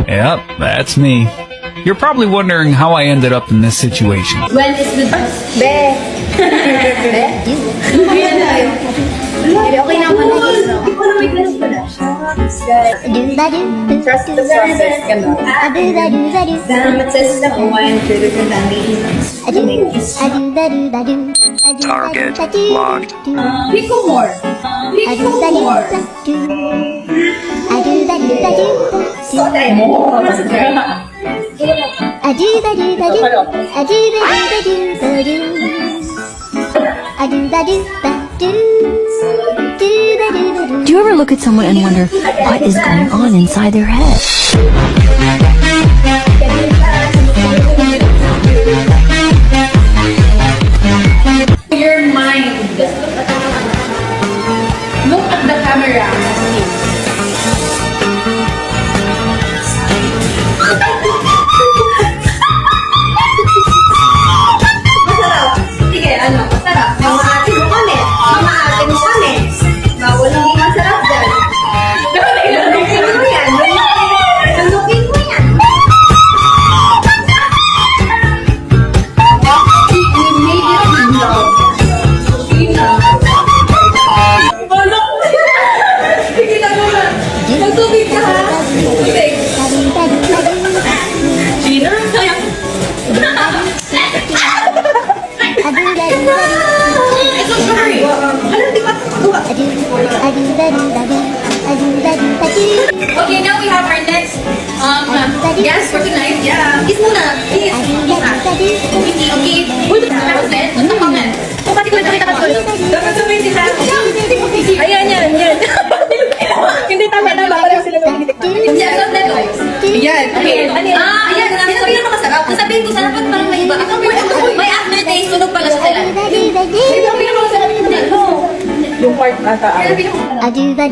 Yep, that's me. You're probably wondering how I ended up in this situation. When is the Be. Okay naman na yun, no? Trust the process ka na. It says na Hawaiian trigger ka na Target locked. Pico more. Pico more. Try mo. Do you ever look at someone and wonder what is going on inside their head? Your mind. Look at the camera. Masarap. Sige, ano? Masarap. Mga ate mo kami. Mga ate mo kami. Bawal hindi masarap dyan. Nandukin mo yan. Nandukin mo yan. Immediately love. Sige na naman. Magtubig ka ha. Tubig. Gina, sayang. Ito, sorry. Alam, di ba? Gawa. Okay, now we have our next guest for tonight. Yeah. Kiss muna. Kiss. Kiss. Okay. Uy, ito na ako set. Ito ka man. Pati ko nakita ka ko. Dapat sabihin sila. Ayan, yan. Hindi tama. Parang sila nagtitik. Yan, so that guys. Yan. Okay. Ayan. Sasabihin mo masarap. Sasabihin ko sana pag parang may iba. May aftertaste. Sunog pala sa sila. Sasabihin mo masarap. Yung part nasa Magpakita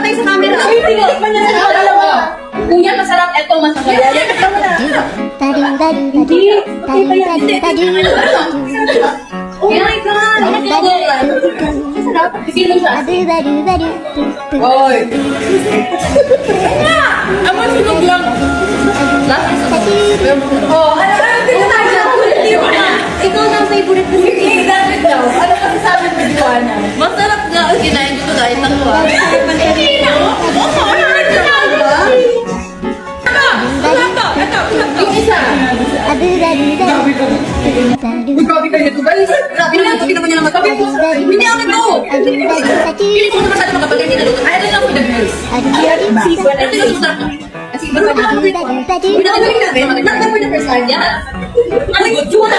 tayo sa camera. Tikman niya sa dalawa. Kung yan masarap, eto masarap. Ikaw na. Yan ka. Masarap. Sige mo siya. Oy! Amoy sunog lang. Oh, ano ikaw na ang favorite mo. Sige, dapat daw. Ano kasi sabi mo, Joanna? Masarap nga. Kinain ko kahit ako. Hindi na. Yung isa. Grabe kayo ito ba? Grabe na. Sabi naman niya naman. Sabi mo. Hindi ako ito. Pili ko na masyado makapag hindi naluto. I don't know for the girls. Ito yung masarap to. Kasi bro, pinakagaling natin. Not the for the first time. Yeah. Ano good? Joanna.